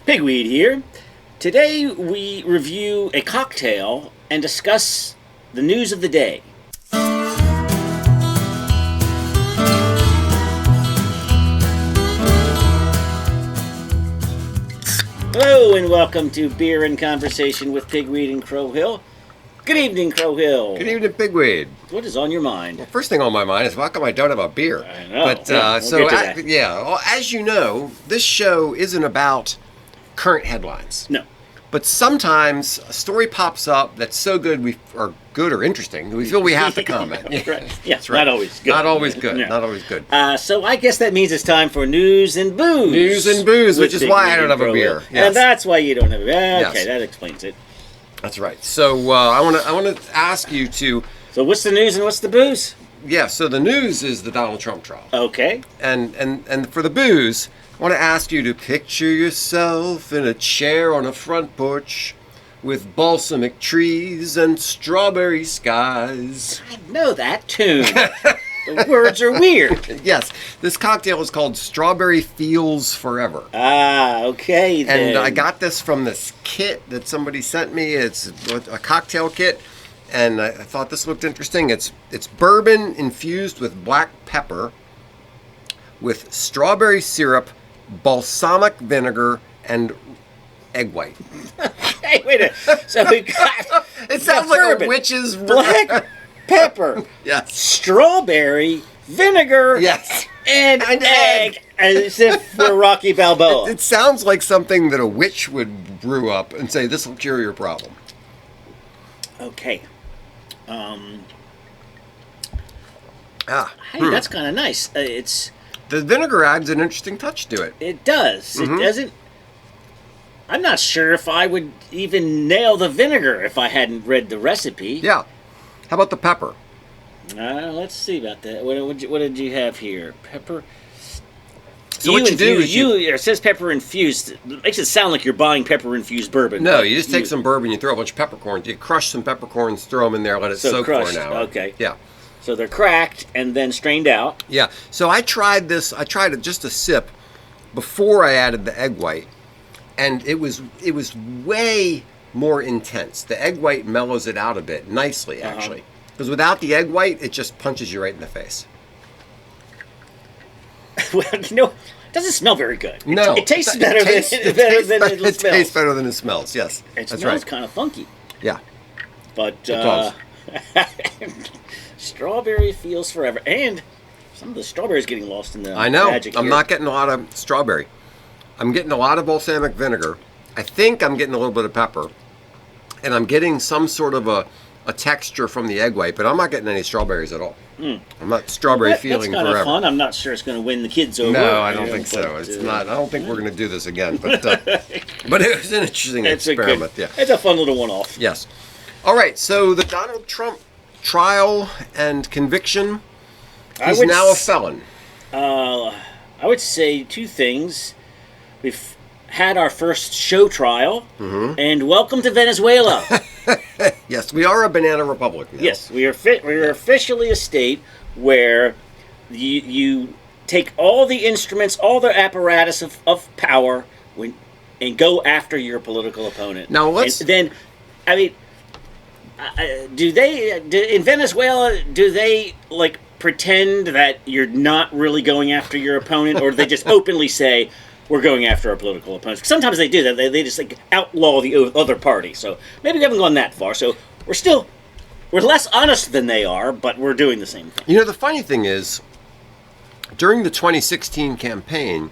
Pigweed here. Today we review a cocktail and discuss the news of the day. Hello and welcome to Beer and Conversation with Pigweed and Crow Hill. Good evening, Crow Hill. Good evening, Pigweed. What is on your mind? Well, first thing on my mind is how come I don't have a beer? I know. But well, as you know, this show isn't about current headlines. No. But sometimes a story pops up that's so good or interesting we feel we have to comment. Right. Yeah, That's right. Not always good. Not always good. Yeah. Not always good. So I guess that means it's time for news and booze. News and booze, with which is why I don't have a Crow beer. Hill. Yes. And that's why you don't have a beer. Okay, Yes. that explains it. That's right. So I want to ask you to. So what's the news and what's the booze? Yeah. So the news is the Donald Trump trial. Okay. And for the booze, I want to ask you to picture yourself in a chair on a front porch with balsamic trees and strawberry skies. I know that tune. The words are weird. Yes, this cocktail is called Strawberry Feels Forever. Ah, okay then. And I got this from this kit that somebody sent me. It's a cocktail kit, and I thought this looked interesting. It's bourbon infused with black pepper, with strawberry syrup, balsamic vinegar, and egg white. Hey, wait a minute. So we've got It sounds like bourbon, a witch's black pepper, Yes. strawberry, vinegar, Yes. and An egg. As if we're Rocky Balboa. It sounds like something that a witch would brew up and say, this will cure your problem. Okay. Hey, Hmm. that's kind of nice. The vinegar adds an interesting touch to it. It does. Mm-hmm. It doesn't. I'm not sure if I would even nail the vinegar if I hadn't read the recipe. Yeah. How about the pepper? Let's see about that. What did you have here? Pepper. So what you do is it says pepper infused. It makes it sound like you're buying pepper infused bourbon. No, you just take some bourbon, you throw a bunch of peppercorns, you crush some peppercorns, throw them in there, let it soak crushed, for an hour. okay. Yeah. So they're cracked and then strained out. Yeah. So I tried this. I tried it just a sip before I added the egg white, and it was way more intense. The egg white mellows it out a bit nicely, actually. Because without the egg white, it just punches you right in the face. Well, it doesn't smell very good. No, it tastes better than it smells. It tastes better than it smells. Yes, It that's smells right. kind of funky. Yeah. But does. strawberry feels forever, and some of the strawberries getting lost in the I know. magic I'm here. not getting a lot of strawberry. I'm getting a lot of balsamic vinegar. I think I'm getting a little bit of pepper, and I'm getting some sort of a texture from the egg white, but I'm not getting any strawberries at all. I'm not strawberry feeling that's kind forever. of fun. I'm not sure it's going to win the kids over. No, I don't think so. It's not. I don't think we're going to do this again. But but it was an interesting experiment. Yeah. It's a fun little one-off. Yes. All right. So the Donald Trump trial and conviction. He's now a felon. I would say two things. We've had our first show trial, and welcome to Venezuela. Yes, we are a banana republic now. Yes, we are officially a state where you take all the instruments, all the apparatus of power, and go after your political opponent. Now let's. And then, I mean, in Venezuela, do they like pretend that you're not really going after your opponent, or do they just openly say, we're going after our political opponents? Sometimes they do that. They just like outlaw the other party. So maybe we haven't gone that far. So we're less honest than they are, but we're doing the same thing. You know, the funny thing is, during the 2016 campaign,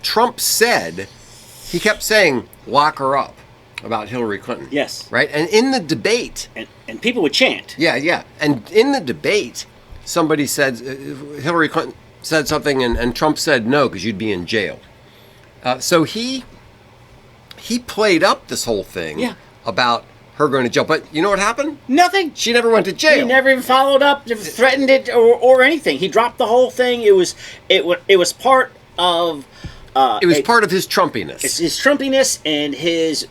Trump he kept saying, lock her up, about Hillary Clinton. Yes. Right? And in the debate. And people would chant. Yeah. And in the debate, somebody said, Hillary Clinton said something, and Trump said no, because you'd be in jail. So he played up this whole thing about her going to jail. But you know what happened? Nothing. She never went to jail. He never even followed up, threatened it, or anything. He dropped the whole thing. It was part of. It was part of his Trumpiness. It's his Trumpiness and his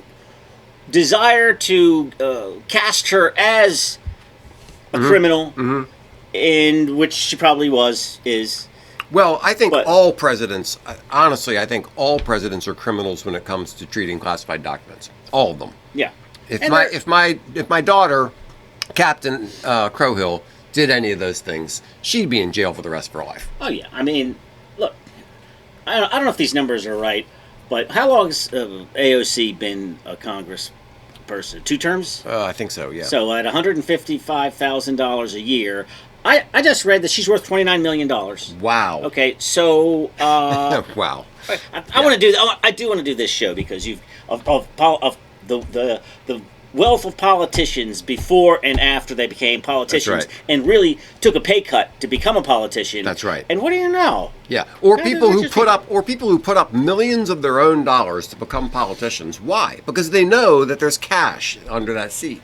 desire to cast her as a criminal, in which she probably is. Well, I think But- all presidents, honestly, I think all presidents are criminals when it comes to treating classified documents. All of them. Yeah. If And my daughter, Captain Crowhill, did any of those things, she'd be in jail for the rest of her life. Oh yeah, I mean, look, I don't know if these numbers are right, but how long has AOC been a Congress person? 2 terms? I think so. Yeah. So at $155,000 a year, I just read that she's worth $29 million. Wow. Okay, so Wow. I want to do. I do want to do this show because of the wealth of politicians before and after they became politicians, That's right. and really took a pay cut to become a politician. That's right. And what do you know? Yeah. Or Yeah, people they're who just- put up millions of their own dollars to become politicians. Why? Because they know that there's cash under that seat.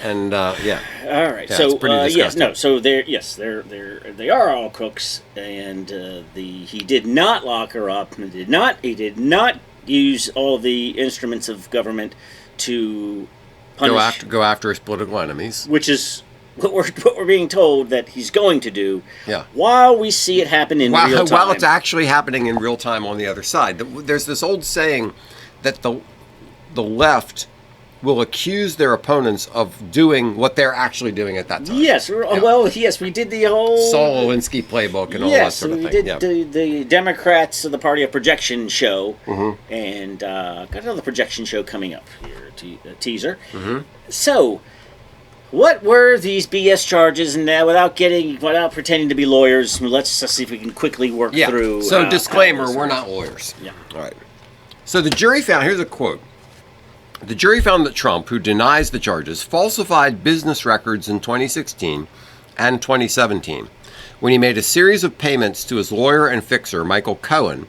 And yeah. All right. Yeah, So it's pretty disgusting. So they are all crooks, and he did not lock her up. He did not use all the instruments of government to punish. Go after his political enemies. Which is what we're being told that he's going to do. Yeah. While we see it happen in real time. While it's actually happening in real time on the other side. There's this old saying that the left will accuse their opponents of doing what they're actually doing at that time. Yes. Well, yes, we did the whole Saul Alinsky playbook and all that sort of we thing. did the Democrats of the Party of Projection show, Mm-hmm. and got another projection show coming up here, a teaser. Mm-hmm. So, what were these BS charges? And without pretending to be lawyers, let's see if we can quickly work Yeah. through. So disclaimer, how this we're works. not lawyers. Yeah. All right. So the jury found, here's a quote. The jury found that Trump, who denies the charges, falsified business records in 2016 and 2017 when he made a series of payments to his lawyer and fixer, Michael Cohen,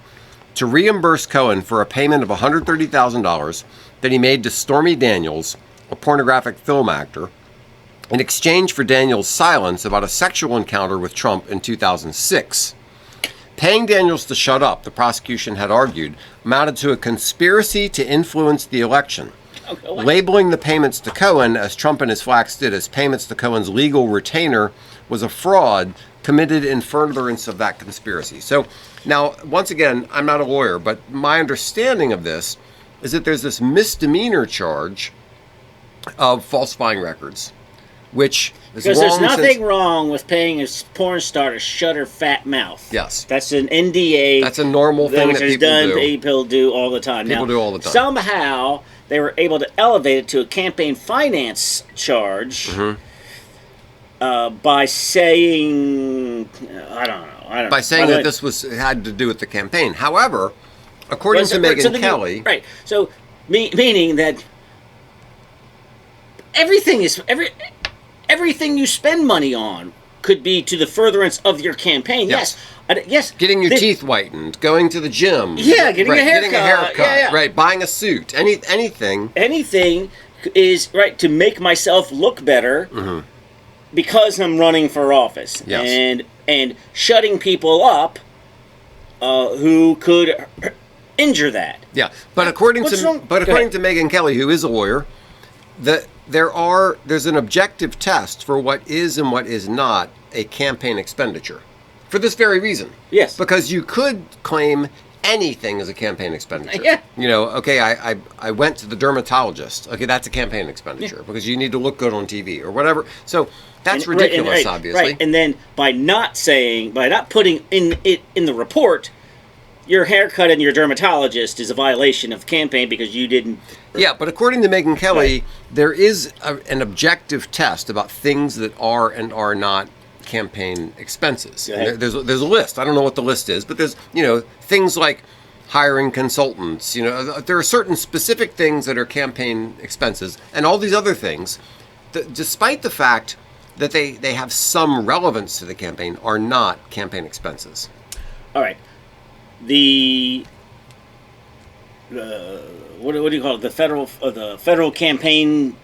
to reimburse Cohen for a payment of $130,000 that he made to Stormy Daniels, a pornographic film actor, in exchange for Daniels' silence about a sexual encounter with Trump in 2006. Paying Daniels to shut up, the prosecution had argued, amounted to a conspiracy to influence the election. Okay, what? Labeling the payments to Cohen, as Trump and his flacks did, as payments to Cohen's legal retainer was a fraud committed in furtherance of that conspiracy. So now, once again, I'm not a lawyer, but my understanding of this is that there's this misdemeanor charge of falsifying records, which is Because there's long nothing since- wrong with paying a porn star to shut her fat mouth. Yes. That's an NDA. That's a normal thing which that is people done. do. People do all the time. People Now, do all the time. Somehow they were able to elevate it to a campaign finance charge by saying, I don't know. By saying that this had to do with the campaign. However, according to Megyn Kelly, right? So, meaning that everything you spend money on could be to the furtherance of your campaign. Yes. Yes. getting your teeth whitened, going to the gym, Yeah, getting a haircut. Yeah. right, buying a suit, anything. Anything is right to make myself look better because I'm running for office. Yes. And shutting people up who could injure that. Yeah, but according What's to wrong? Go according ahead. to Megyn Kelly, who is a lawyer, that there's an objective test for what is and what is not a campaign expenditure. For this very reason. Yes. Because you could claim anything as a campaign expenditure. Yeah. You know, okay, I went to the dermatologist. Okay, that's a campaign expenditure because you need to look good on TV or whatever. So that's And- ridiculous, right, obviously. Right, and then by not putting it in the report, your haircut and your dermatologist is a violation of campaign because you didn't. Yeah, but according to Megyn Kelly, Right. there is an objective test about things that are and are not campaign expenses. Okay. And there's a list. I don't know what the list is, but there's things like hiring consultants. There are certain specific things that are campaign expenses, and all these other things, despite the fact that they have some relevance to the campaign, are not campaign expenses. All right. What do you call it? The federal campaign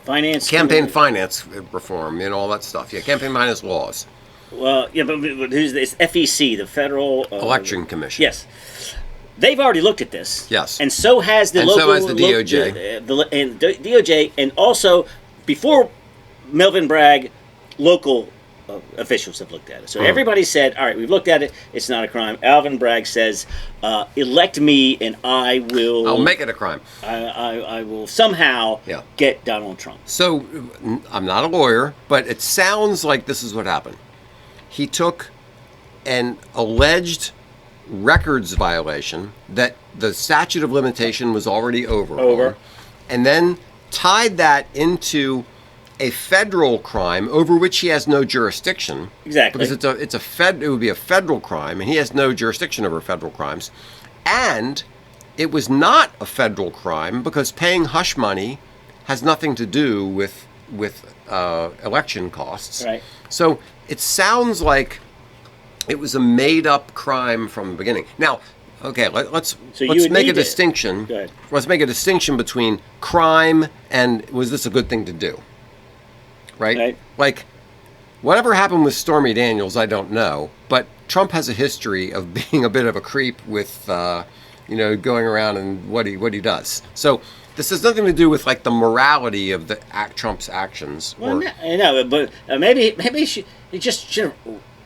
finance. Campaign finance reform and all that stuff. Yeah, campaign finance laws. Well, yeah, but who's this? FEC, the Federal Election Commission. Yes, they've already looked at this. Yes. and so has the And so local has the DOJ. DOJ, and also before Melvin Bragg, local officials have looked at it. So everybody said, all right, we've looked at it. It's not a crime. Alvin Bragg says, elect me and I'll make it a crime. I will somehow get Donald Trump. So I'm not a lawyer, but it sounds like this is what happened. He took an alleged records violation that the statute of limitation was already over. And then tied that into a federal crime over which he has no jurisdiction. Exactly. Because it would be a federal crime, and he has no jurisdiction over federal crimes. And it was not a federal crime because paying hush money has nothing to do with election costs. Right. So it sounds like it was a made-up crime from the beginning. Now, okay, let's make a distinction. Go ahead. Let's make a distinction between crime and was this a good thing to do? Right? Like, whatever happened with Stormy Daniels, I don't know. But Trump has a history of being a bit of a creep with, going around and what he does. So this has nothing to do with like the morality of Trump's actions. Well, I know, but maybe he just should have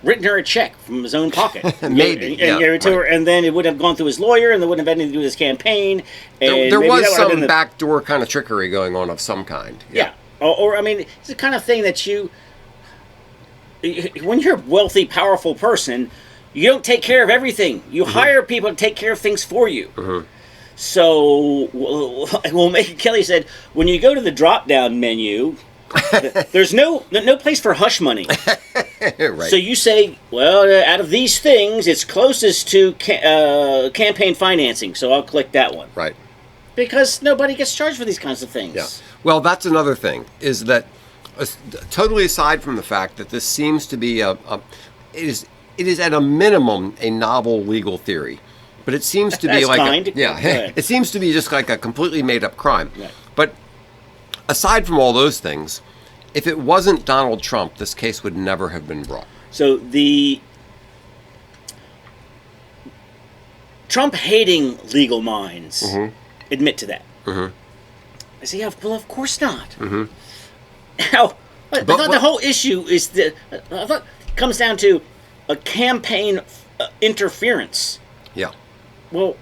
written her a check from his own pocket. Maybe. And gave it to her, and then it would have gone through his lawyer, and it wouldn't have anything to do with his campaign. And there was some backdoor kind of trickery going on of some kind. Yeah. Or I mean, it's the kind of thing that when you're a wealthy, powerful person, you don't take care of everything. You hire people to take care of things for you. So, Megyn Kelly said, when you go to the drop-down menu, there's no place for hush money. Right. So you say, well, out of these things, it's closest to campaign financing, so I'll click that one. Right. Because nobody gets charged for these kinds of things. Yeah. Well, that's another thing, is that totally aside from the fact that this seems to be it is at a minimum a novel legal theory, but it seems to be like it seems to be just like a completely made up crime. Right. But aside from all those things, if it wasn't Donald Trump, this case would never have been brought. So the Trump-hating legal minds admit to that. I say, well, of course not. Now, I thought the whole issue is comes down to a campaign interference. Yeah. Well,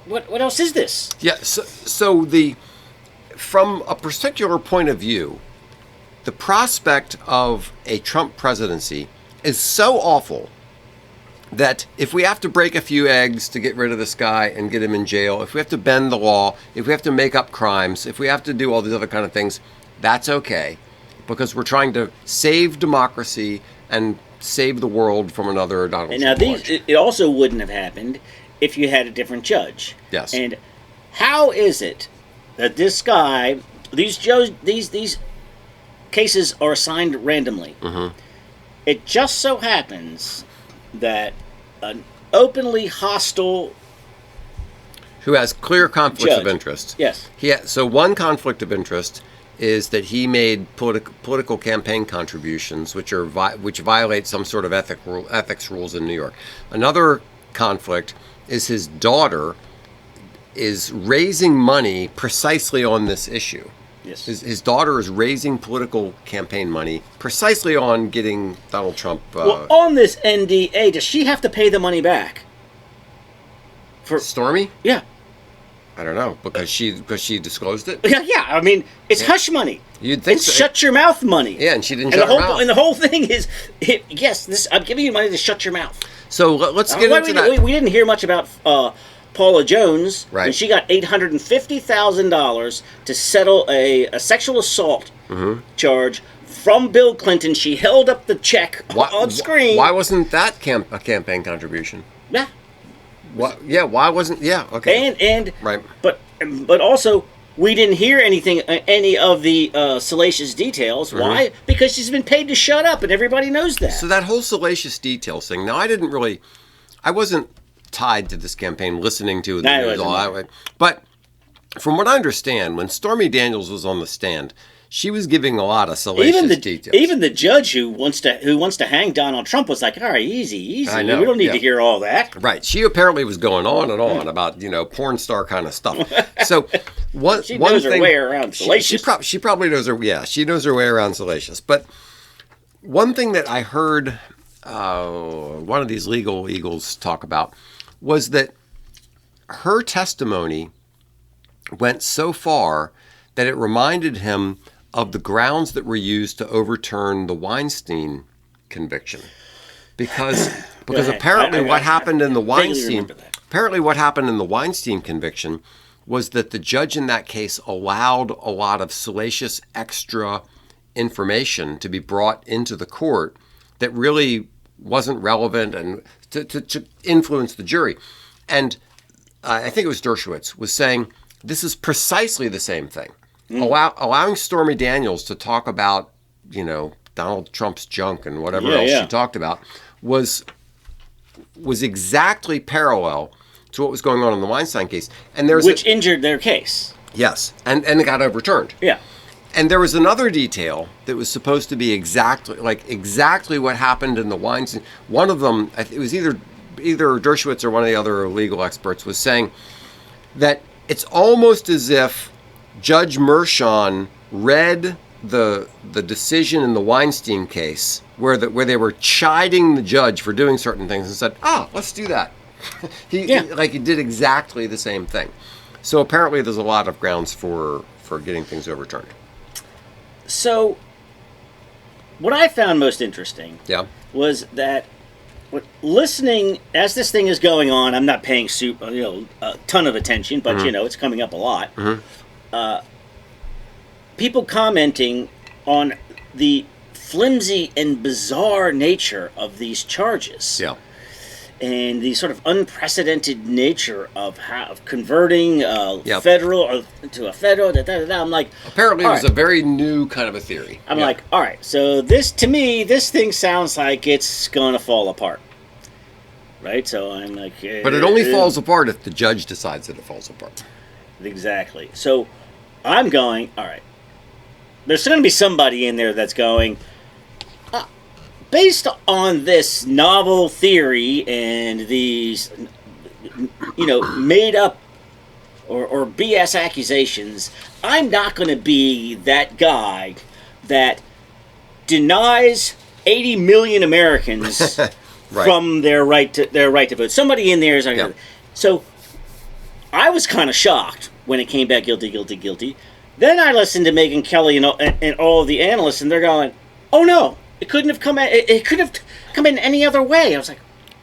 what else is this? Yeah. So from a particular point of view, the prospect of a Trump presidency is so awful that if we have to break a few eggs to get rid of this guy and get him in jail, if we have to bend the law, if we have to make up crimes, if we have to do all these other kind of things, that's okay, because we're trying to save democracy and save the world from another Donald Trump. Now, it also wouldn't have happened if you had a different judge. Yes. And how is it that this guy, these cases are assigned randomly? It just so happens that an openly hostile who has clear conflicts judge of interest. Yes. So one conflict of interest is that he made political campaign contributions, which violate some sort of ethics rules in New York. Another conflict is his daughter is raising money precisely on this issue. Yes. His daughter is raising political campaign money precisely on getting Donald Trump. Well, on this NDA, does she have to pay the money back? For Stormy? Yeah. I don't know, because she disclosed it. Yeah. I mean, it's hush money. You'd think it's so. Shut your mouth money. Yeah, and she didn't shut her mouth. And the whole thing is, I'm giving you money to shut your mouth. So let's get into that. We didn't hear much about Paula Jones, right? And she got $850,000 to settle a sexual assault charge from Bill Clinton. She held up the check on screen. Why wasn't that a campaign contribution? Yeah. Yeah. Why wasn't? Yeah. Okay. And right. But also, we didn't hear any of the salacious details. Why? Because she's been paid to shut up, and everybody knows that. So that whole salacious details thing. Now, I wasn't tied to this campaign, listening to the news all that way. But from what I understand, when Stormy Daniels was on the stand, she was giving a lot of salacious details. Even the judge who wants to hang Donald Trump was like, all right, easy. I know, we don't need to hear all that. Right. She apparently was going on and on about, porn star kind of stuff. So she knows her way around salacious. She probably knows her. Yeah, she knows her way around salacious. But One thing that I heard one of these legal eagles talk about was that her testimony went so far that it reminded him of the grounds that were used to overturn the Weinstein conviction. Because apparently what happened in the Weinstein conviction was that the judge in that case allowed a lot of salacious extra information to be brought into the court that really wasn't relevant and to influence the jury. And I think it was Dershowitz was saying this is precisely the same thing. Allowing Stormy Daniels to talk about, Donald Trump's junk and whatever else she talked about was exactly parallel to what was going on in the Weinstein case. And which injured their case. Yes, and it got overturned. Yeah. And there was another detail that was supposed to be exactly what happened in the Weinstein. One of them, it was either Dershowitz or one of the other legal experts, was saying that it's almost as if Judge Mershon read the decision in the Weinstein case where they were chiding the judge for doing certain things and said, let's do that. He did exactly the same thing. So apparently there's a lot of grounds for getting things overturned. So what I found most interesting was that listening as this thing is going on, I'm not paying a ton of attention, but it's coming up a lot. People commenting on the flimsy and bizarre nature of these charges. Yeah. And the sort of unprecedented nature of converting federal to a federal. I'm like, apparently it was a very new kind of a theory. I'm like, all right. So this thing sounds like it's gonna fall apart, right? So I'm like, but it only falls apart if the judge decides that it falls apart. Exactly. So I'm going, all right. There's going to be somebody in there that's going, based on this novel theory and these, made up or BS accusations, I'm not going to be that guy that denies 80 million Americans from their right to vote. Somebody in there is not going to. So I was kind of shocked when it came back guilty. Then I listened to Megyn Kelly and all of the analysts, and they're going, "Oh no, it couldn't have come. It could have come in any other way." I was like,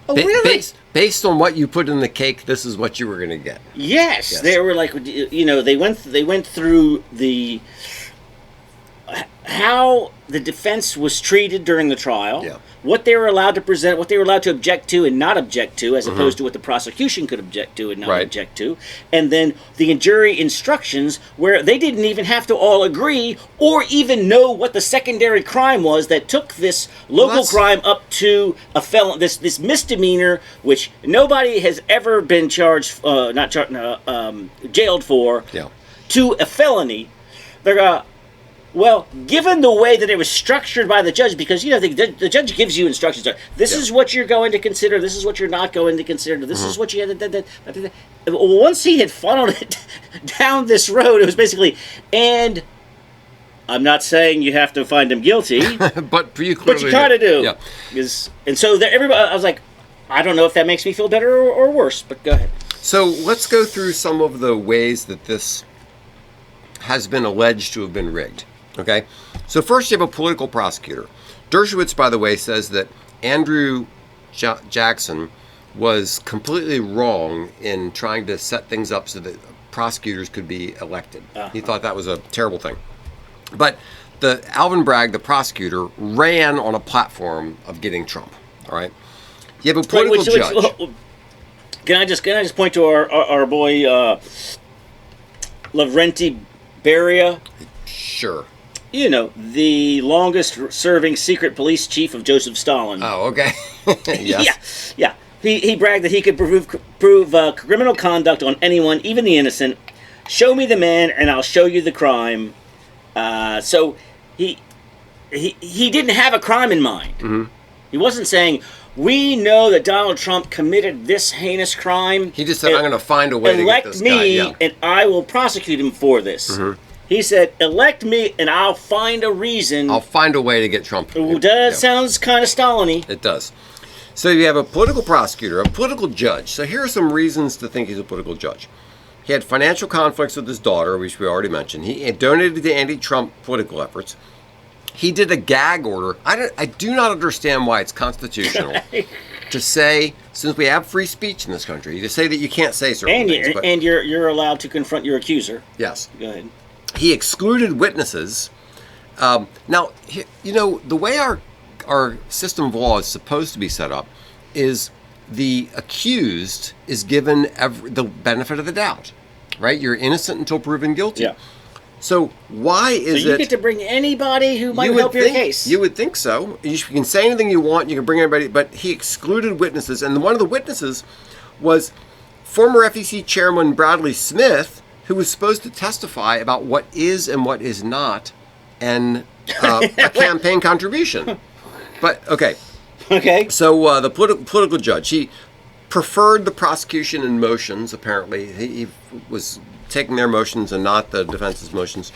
"Oh really?" Based on what you put in the cake, this is what you were going to get. Yes, they were like, they went through how the defense was treated during the trial, what they were allowed to present, what they were allowed to object to and not object to, as opposed to what the prosecution could object to and not object to, and then the jury instructions where they didn't even have to all agree or even know what the secondary crime was that took this local crime up to a felon, this misdemeanor, which nobody has ever been jailed for, to a felony. They're well, given the way that it was structured by the judge, because the judge gives you instructions. This is what you're going to consider. This is what you're not going to consider. This is what you had to. Once he had funneled it down this road, it was basically, and I'm not saying you have to find him guilty, but you kind of do. Yeah. And so everybody, I was like, I don't know if that makes me feel better or worse, but go ahead. So let's go through some of the ways that this has been alleged to have been rigged. Okay, so first you have a political prosecutor. Dershowitz, by the way, says that Andrew Jackson was completely wrong in trying to set things up so that prosecutors could be elected. He thought that was a terrible thing. But Alvin Bragg, the prosecutor, ran on a platform of getting Trump. All right, you have a political judge. Can I just point to our boy Lavrenti Beria? Sure. The longest-serving secret police chief of Joseph Stalin. Oh, okay. Yes. Yeah. He bragged that he could prove criminal conduct on anyone, even the innocent. Show me the man, and I'll show you the crime. So he didn't have a crime in mind. Mm-hmm. He wasn't saying, we know that Donald Trump committed this heinous crime. He just said, I'm going to find a way to get this guy. Elect me, and I will prosecute him for this. Mm-hmm. He said, elect me and I'll find a reason. I'll find a way to get Trump. That sounds kind of Stalin-y. It does. So you have a political prosecutor, a political judge. So here are some reasons to think he's a political judge. He had financial conflicts with his daughter, which we already mentioned. He donated to anti-Trump political efforts. He did a gag order. I do not understand why it's constitutional to say, since we have free speech in this country, to say that you can't say certain things. And you're allowed to confront your accuser. Yes. Go ahead. He excluded witnesses. Now, the way our system of law is supposed to be set up is the accused is given the benefit of the doubt, right? You're innocent until proven guilty. Yeah. So why is so you get to bring anybody who might help your case? You would think so. You can say anything you want. You can bring anybody, but he excluded witnesses, and one of the witnesses was former FEC Chairman Bradley Smith, who was supposed to testify about what is and what is not a campaign contribution. But okay. So the political judge, he preferred the prosecution in motions. Apparently, he was taking their motions and not the defense's motions.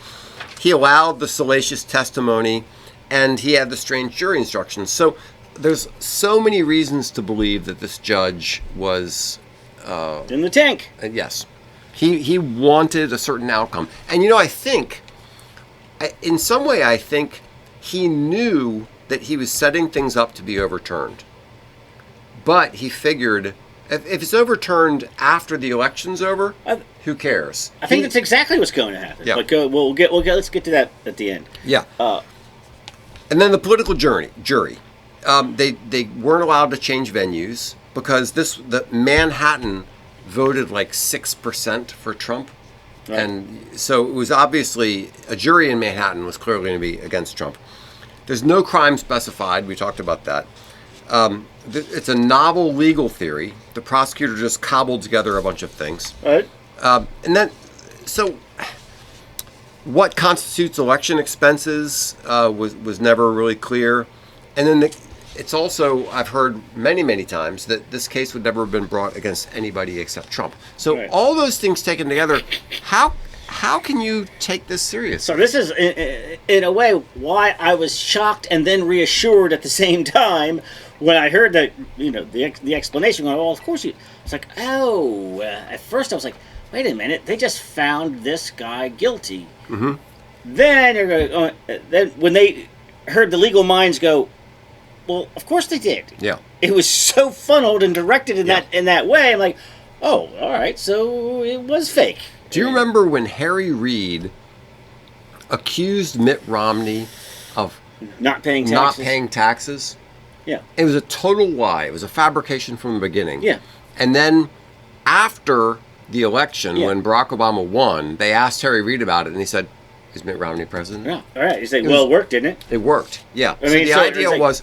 He allowed the salacious testimony, and he had the strange jury instructions. So there's so many reasons to believe that this judge was in the tank. Yes, he wanted a certain outcome, and I think, in some way, I think he knew that he was setting things up to be overturned, but he figured, if it's overturned after the election's over, who cares? I think that's exactly what's going to happen. Yeah. But let's get to that at the end. Yeah. And then the political jury. They weren't allowed to change venues because the Manhattan voted like 6% for Trump, right. And so it was obviously a jury in Manhattan was clearly going to be against Trump. There's no crime specified. We talked about that. It's a novel legal theory. The prosecutor just cobbled together a bunch of things. Right. And then, so what constitutes election expenses was never really clear. And then it's also, I've heard many, many times that this case would never have been brought against anybody except Trump. So right. All those things taken together, how can you take this seriously? So this is, in a way, why I was shocked and then reassured at the same time when I heard that, the explanation. Well, of course it's like, oh, at first I was like, wait a minute, they just found this guy guilty. Mm-hmm. Then you're going. Then when they heard the legal minds go, well, of course they did. Yeah. It was so funneled and directed in that way. I'm like, oh, all right, so it was fake. Do you remember when Harry Reid accused Mitt Romney of not paying taxes? Yeah. It was a total lie. It was a fabrication from the beginning. Yeah. And then after the election, when Barack Obama won, they asked Harry Reid about it, and he said, is Mitt Romney president? Yeah. All right. He said, well, it worked, didn't it? It worked, yeah. The idea was,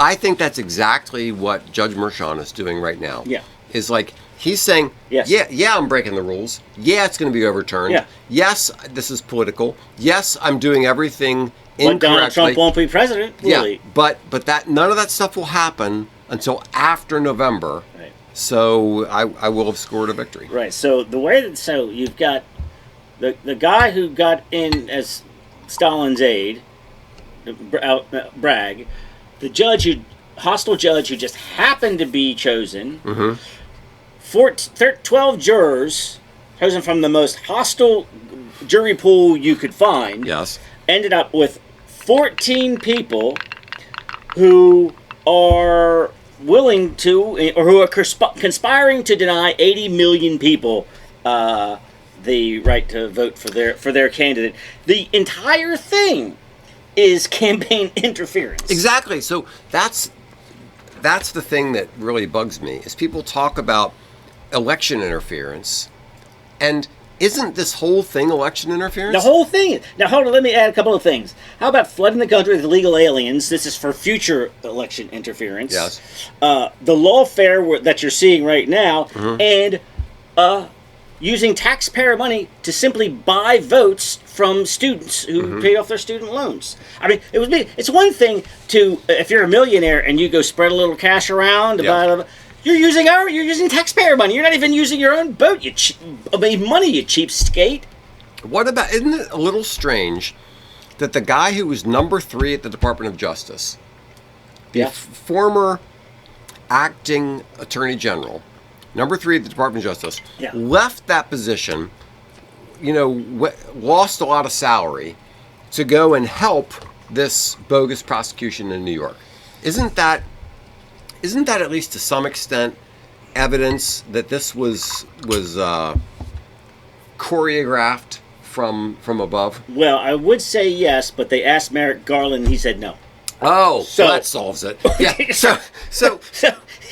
I think that's exactly what Judge Mershon is doing right now. Yeah. Is like, he's saying, yes. yeah, I'm breaking the rules. Yeah, it's going to be overturned. Yeah. Yes, this is political. Yes, I'm doing everything but incorrectly. Donald Trump won't be president, really. Yeah, but that none of that stuff will happen until after November. Right. So I will have scored a victory. Right. So the way you've got the guy who got in as Stalin's aide, Bragg, the hostile judge who just happened to be chosen. Mm-hmm. 12 jurors chosen from the most hostile jury pool you could find. Yes. Ended up with 14 people who are willing to, or who are conspiring to deny 80 million people the right to vote for their candidate. The entire thing is campaign interference. Exactly. So that's the thing that really bugs me is people talk about election interference, and isn't this whole thing election interference? The whole thing. Now, hold on. Let me add a couple of things. How about flooding the country with illegal aliens? This is for future election interference. Yes. The lawfare that you're seeing right now, mm-hmm. and using taxpayer money to simply buy votes from students who mm-hmm. paid off their student loans. I mean, it's one thing to, if you're a millionaire and you go spread a little cash around, you're using taxpayer money. You're not even using your own boat. Money, you cheapskate. What about, isn't it a little strange that the guy who was number 3 at the Department of Justice, the former acting Attorney General, number 3 at the Department of Justice, left that position, lost a lot of salary to go and help this bogus prosecution in New York? Isn't that at least to some extent evidence that this was choreographed from above? Well, I would say yes, but they asked Merrick Garland, and he said no. Oh, so that solves it. Yeah. So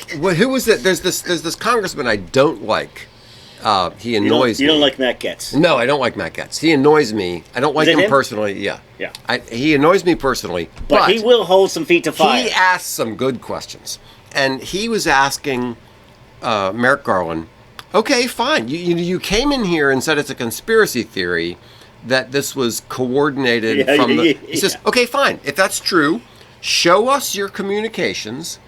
who was it? There's this congressman I don't like. He annoys me. You don't like Matt Gaetz? No, I don't like Matt Gaetz. He annoys me. I don't like him personally. Yeah. He annoys me personally. But he will hold some feet to fire. He asked some good questions, and he was asking Merrick Garland, okay, fine. You came in here and said it's a conspiracy theory that this was coordinated from the... He says, okay, fine. If that's true, show us your communications.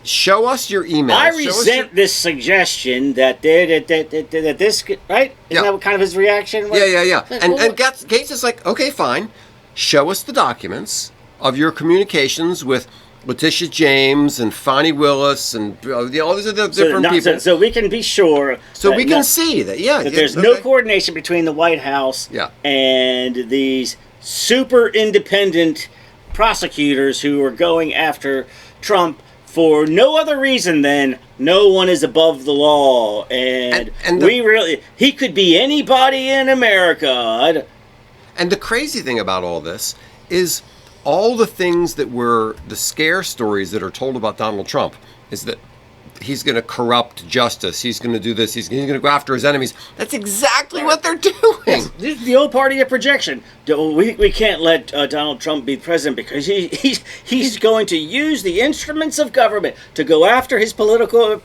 Show us your emails. I resent this suggestion that this... Right? Isn't that kind of his reaction? Yeah. And Gaetz is like, okay, fine. Show us the documents of your communications with Letitia James and Fonnie Willis and all these other different people. So we can be sure. So we can see that, that there's no coordination between the White House and these super independent prosecutors who are going after Trump for no other reason than no one is above the law. And he could be anybody in America. And the crazy thing about all this is all the things that were the scare stories that are told about Donald Trump is that he's going to corrupt justice. He's going to do this. He's going to go after his enemies. That's exactly what they're doing. This is the old party of projection. We can't let Donald Trump be president because he's going to use the instruments of government to go after his political...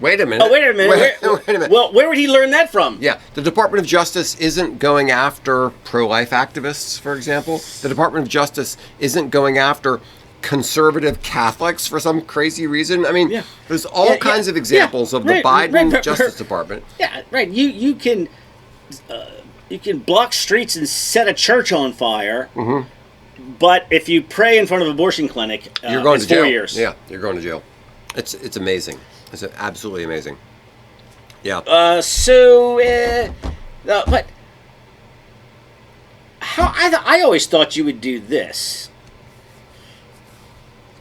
Wait a minute. Oh, wait a minute. Wait a minute. Well, where would he learn that from? Yeah, the Department of Justice isn't going after pro-life activists, for example. The Department of Justice isn't going after conservative Catholics for some crazy reason. I mean, there's all kinds of examples of the Biden Justice Department. Yeah, right. You can block streets and set a church on fire, but if you pray in front of an abortion clinic, you're going to jail. 4 years. Yeah, you're going to jail. It's amazing. It's absolutely amazing. Yeah. But how I always thought you would do this.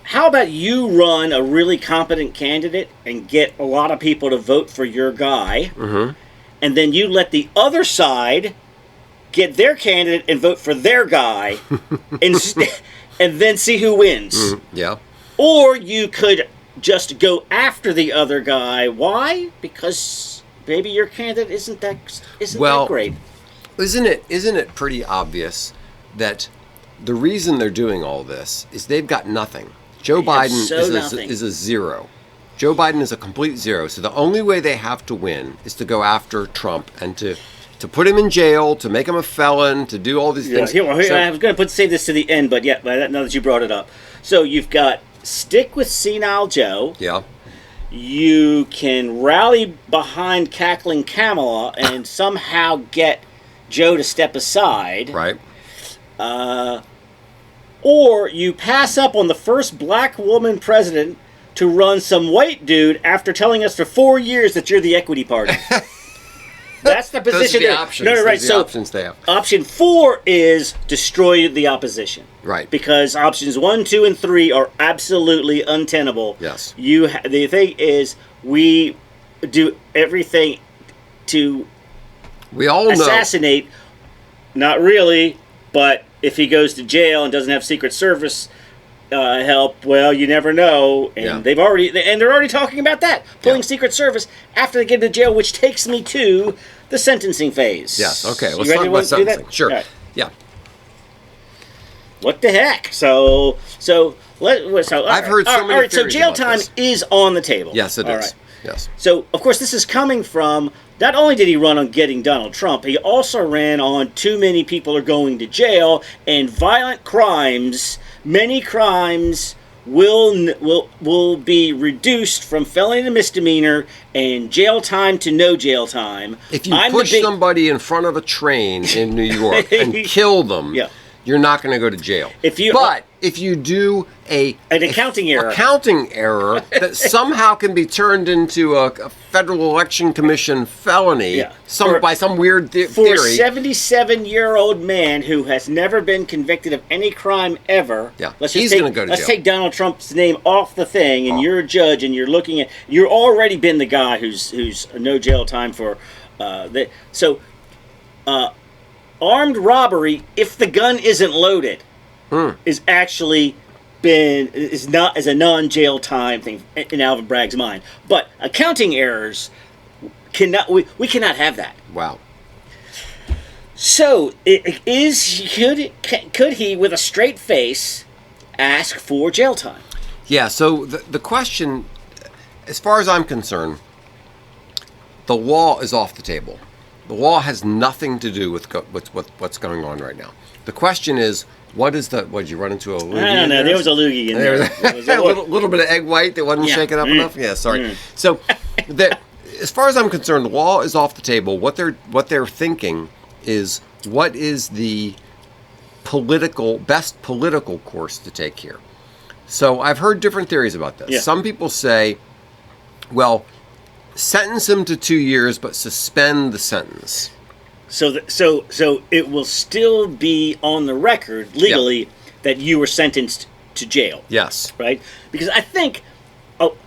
How about you run a really competent candidate and get a lot of people to vote for your guy, and then you let the other side get their candidate and vote for their guy, and then see who wins. Yeah. Or you could just go after the other guy. Why? Because maybe your candidate isn't that great. Isn't it pretty obvious that the reason they're doing all this is they've got nothing. Joe Biden is a zero. Joe Biden is a complete zero. So the only way they have to win is to go after Trump and to put him in jail, to make him a felon, to do all these things. I was going to save this to the end, but now that you brought it up. So you've got stick with senile Joe. Yeah. You can rally behind cackling Kamala and somehow get Joe to step aside. Right. Or you pass up on the first black woman president to run some white dude after telling us for 4 years that you're the equity party. That's the position. Those are the options. No, right. Those are the options they have. Option 4 is destroy the opposition. Right. Because options 1, 2, and 3 are absolutely untenable. Yes. The thing is, we do everything to assassinate. Not really, but if he goes to jail and doesn't have Secret Service help, well, you never know. And they're already talking about that, pulling Secret Service after they get to jail, which takes me to the sentencing phase. Yes. Okay. Let's talk about sentencing. Sure. Right. Yeah. What the heck? So I've heard so many theories so jail about time this. is on the table. Yes, it is. Right. Yes. So, of course, this is coming from, not only did he run on getting Donald Trump, he also ran on too many people are going to jail and violent crimes. Many crimes will be reduced from felony to misdemeanor and jail time to no jail time. If you push somebody in front of a train in New York and kill them, yeah. you're not going to go to jail. But if you do an accounting error that somehow can be turned into a Federal Election Commission felony by some weird theory. For a 77-year-old man who has never been convicted of any crime ever, he's going to go to jail. Let's take Donald Trump's name off the thing, and you're a judge, and you're already been the guy who's no jail time for armed robbery, if the gun isn't loaded, is actually is not as a non-jail time thing in Alvin Bragg's mind. But accounting errors we cannot have that. Wow. So could he with a straight face ask for jail time? Yeah. So the question, as far as I'm concerned, the law is off the table. The law has nothing to do with what's going on right now. The question is, what did you run into a loogie? I don't know. There was a loogie in there. A little bit of egg white that wasn't shaken up enough. Yeah, sorry. So, as far as I'm concerned, the law is off the table. What they're thinking is, what is the best political course to take here? So I've heard different theories about this. Yeah. Some people say, well, sentence him to 2 years, but suspend the sentence. So it will still be on the record legally that you were sentenced to jail. Yes. Right? Because I think. Oh,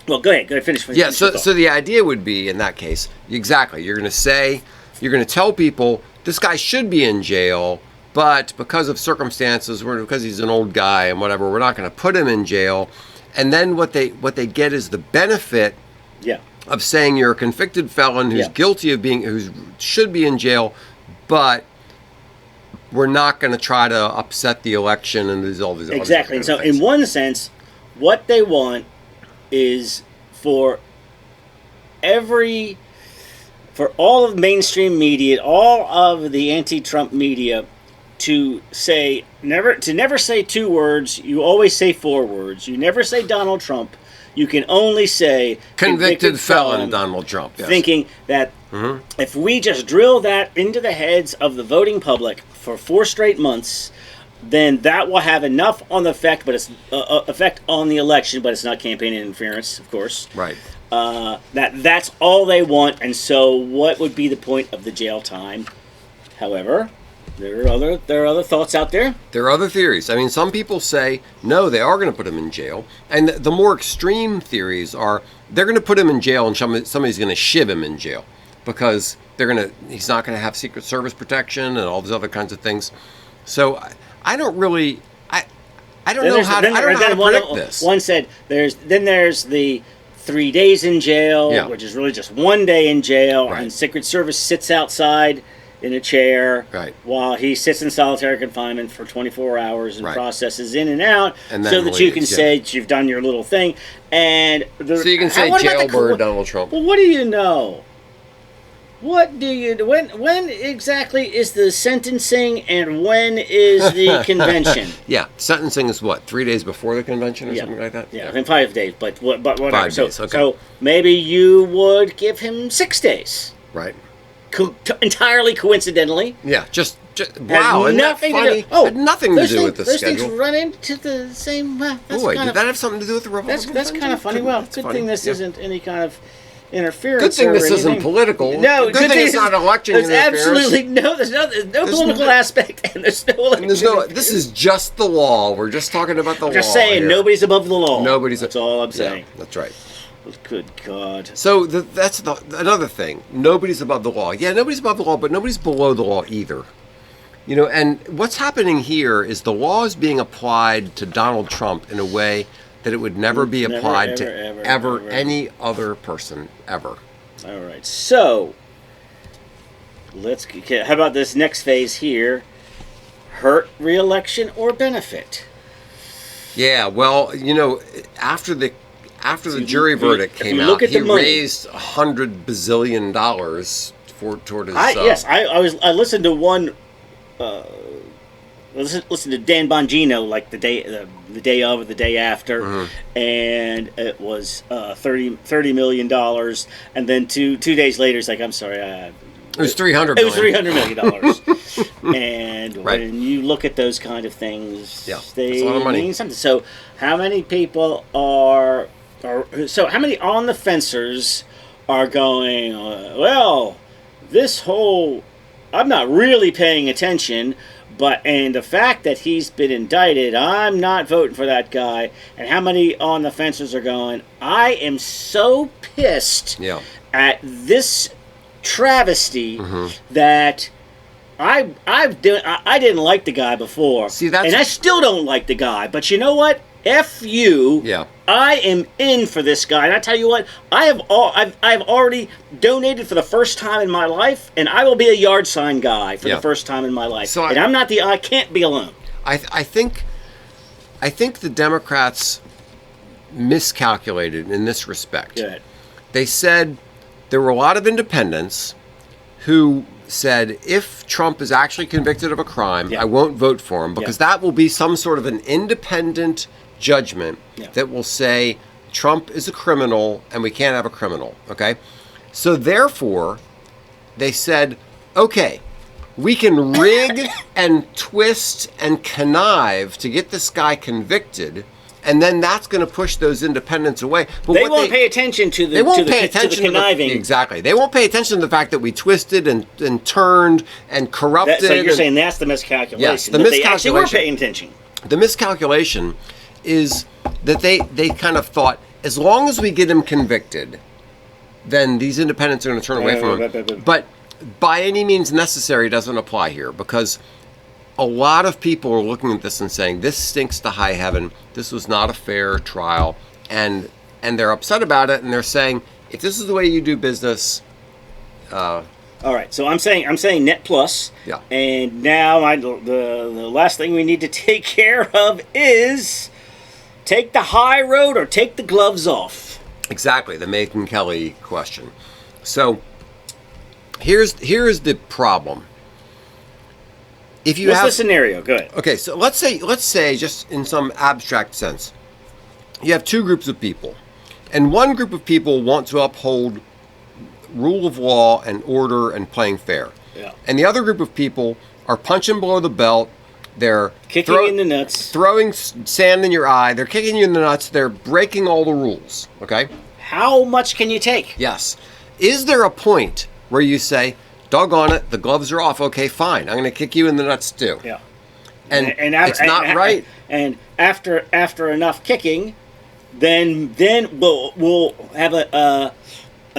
well, go ahead. Finish. Yeah. So the idea would be, in that case, exactly. You're going to tell people this guy should be in jail, but because of circumstances, because he's an old guy and whatever, we're not going to put him in jail. And then what they get is the benefit. Yeah. Of saying you're a convicted felon who's guilty of who should be in jail, but we're not going to try to upset the election and all these exactly. And so, in one sense, what they want is for all of mainstream media, all of the anti-Trump media, to never say 2 words. You always say 4 words. You never say Donald Trump. You can only say convicted felon Donald Trump. Yes. Thinking that if we just drill that into the heads of the voting public for 4 straight months, then that will have enough on the effect, but it's effect on the election. But it's not campaign interference, of course. Right. That's all they want. And so, what would be the point of the jail time? However, there are other thoughts out there. There are other theories. I mean, some people say, no, they are going to put him in jail. And the more extreme theories are, they're going to put him in jail and somebody's going to shiv him in jail because he's not going to have Secret Service protection and all these other kinds of things. So I don't really, I don't know how to predict this. One said there's the 3 days in jail, which is really just 1 day in jail, and Secret Service sits outside in a chair while he sits in solitary confinement for 24 hours and processes in and out, and so that you can say that you've done your little thing. And so you can say jailbird Donald Trump. Well, what do you know? When exactly is the sentencing and when is the convention? Sentencing is what, 3 days before the convention or something like that? Yeah, in 5 days, but whatever. 5 days, okay. So maybe you would give him 6 days. Right. Entirely coincidentally. Yeah, just wow, had nothing to do. Had nothing to do with the schedule. Those things run into the same. Did that have something to do with the Republican? That's kind of funny. Well, good thing this isn't any kind of interference. Good thing this isn't political. No, good thing it's not election interference. Absolutely there's no political aspect, and there's no election. This is just the law. We're just talking about the law. Just saying, here. Nobody's above the law. That's all I'm saying. Yeah, that's right. Good God. So that's another thing. Nobody's above the law. Yeah, nobody's above the law, but nobody's below the law either. And what's happening here is the law is being applied to Donald Trump in a way that it would never be applied to any other person ever. All right. So, how about this next phase here? Hurt re-election or benefit? Yeah, well, after the jury verdict came out, he raised $100 bazillion toward his. I listened to one listen to Dan Bongino like the day of or the day after, and it was $30 million, and then two days later it's like, I'm sorry, it was $300 it was $300 million. And Right. when you look at those kind of things, that's they a lot of money. mean something. So how many people are so how many on the fencers are going, well, this whole, I'm not really paying attention, and the fact that he's been indicted, I'm not voting for that guy. And how many on the fencers are going, I am so pissed at this travesty that I didn't like the guy before. See, that's, and I still don't like the guy. But you know what? F you. Yeah. I am in for this guy. And I tell you what, I've already donated for the first time in my life, and I will be a yard sign guy for the first time in my life. So and I can't be alone. I think the Democrats miscalculated in this respect. Good. They said there were a lot of independents who said, if Trump is actually convicted of a crime, I won't vote for him, because that will be some sort of an independent judgment that will say Trump is a criminal and we can't have a criminal. Okay? So therefore, they said, okay, we can rig and twist and connive to get this guy convicted, and then that's going to push those independents away. But they won't pay attention to the conniving. Exactly. They won't pay attention to the fact that we twisted and turned and corrupted. So you're saying that's the miscalculation. Yes, the miscalculation. They actually were miscalculation. paying attention. The miscalculation is that they kind of thought, as long as we get him convicted, then these independents are going to turn away from him. But by any means necessary doesn't apply here, because a lot of people are looking at this and saying, this stinks to high heaven. This was not a fair trial. And they're upset about it, and they're saying, if this is the way you do business... all right, so I'm saying net plus. Yeah. And now the last thing we need to take care of is take the high road or take the gloves off. Exactly, the Megyn Kelly question. So here's the problem. If you What's the scenario? Go ahead. Okay, so let's say just in some abstract sense, you have two groups of people, and one group of people want to uphold rule of law and order and playing fair. Yeah. And the other group of people are punching below the belt. They're kicking in the nuts, throwing sand in your eye. They're kicking you in the nuts. They're breaking all the rules. Okay. How much can you take? Yes. Is there a point where you say, doggone it, the gloves are off. Okay, fine. I'm going to kick you in the nuts too. Yeah. And it's not right. And after enough kicking, then we'll have a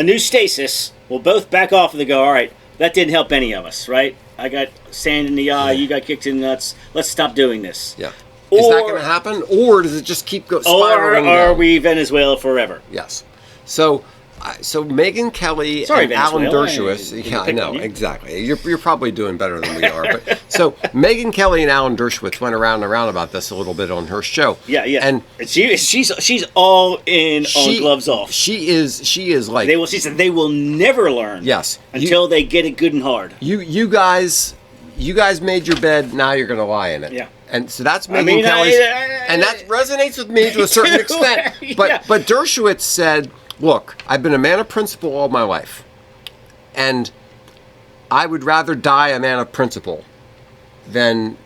new stasis. We'll both back off and they go, all right, that didn't help any of us, right? I got sand in the eye, you got kicked in the nuts. Let's stop doing this. Yeah. Is that going to happen? Or does it just keep spiraling Or are down? we Venezuela forever? Yes. So Megyn Kelly and Alan Dershowitz. Yeah, I know, exactly. You're probably doing better than we are. But so Megyn Kelly and Alan Dershowitz went around and around about this a little bit on her show. Yeah. And she's all in on gloves off. She is like she said they will never learn. Yes. Until they get it good and hard. You guys made your bed. Now you're going to lie in it. Yeah. And so that's Megyn Kelly's, and that resonates with me to a certain extent. But Dershowitz said, look, I've been a man of principle all my life, and I would rather die a man of principle than,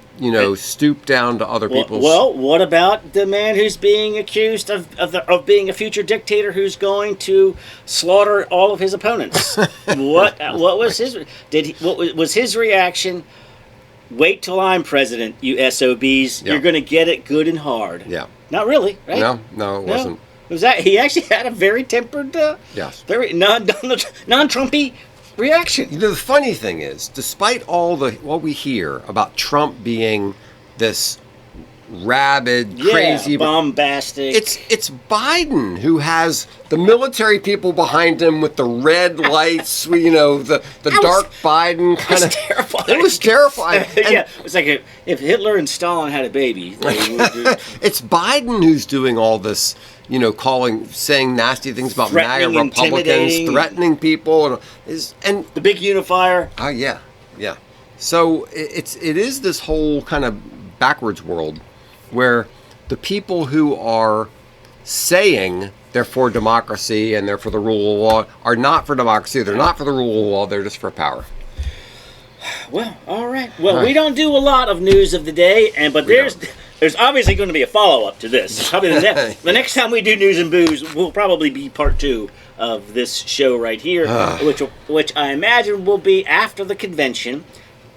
stoop down to other people's... Well, what about the man who's being accused of being a future dictator who's going to slaughter all of his opponents? What was his reaction? Wait till I'm president, you SOBs. Yeah. You're going to get it good and hard. Yeah. Not really, right? No, it wasn't. Was that he actually had a very tempered, yes, very non-Trumpy reaction. The funny thing is, despite all what we hear about Trump being this rabid, crazy, bombastic, it's Biden who has the military people behind him with the red lights. The dark Biden kind of terrifying. It was terrifying. Yeah, it was like if Hitler and Stalin had a baby. It's Biden who's doing all this. Saying nasty things about MAGA Republicans, threatening people, and the big unifier. Oh yeah. So it is this whole kind of backwards world where the people who are saying they're for democracy and they're for the rule of law are not for democracy. They're not for the rule of law. They're just for power. Well, all right. Well, we don't do a lot of news of the day, but there's obviously going to be a follow-up to this. Probably the next time we do News and Booze will probably be part 2 of this show right here, which I imagine will be after the convention.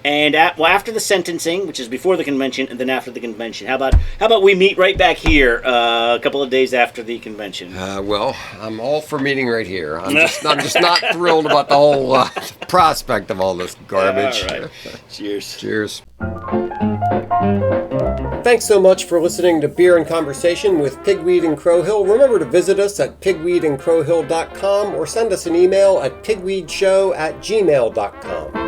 And after the sentencing, which is before the convention, and then after the convention. How about we meet right back here a couple of days after the convention? Well, I'm all for meeting right here. I'm just not thrilled about the whole prospect of all this garbage. All right. Cheers. Cheers. Thanks so much for listening to Beer and Conversation with Pigweed and Crowhill. Remember to visit us at pigweedandcrowhill.com or send us an email at pigweedshow@gmail.com.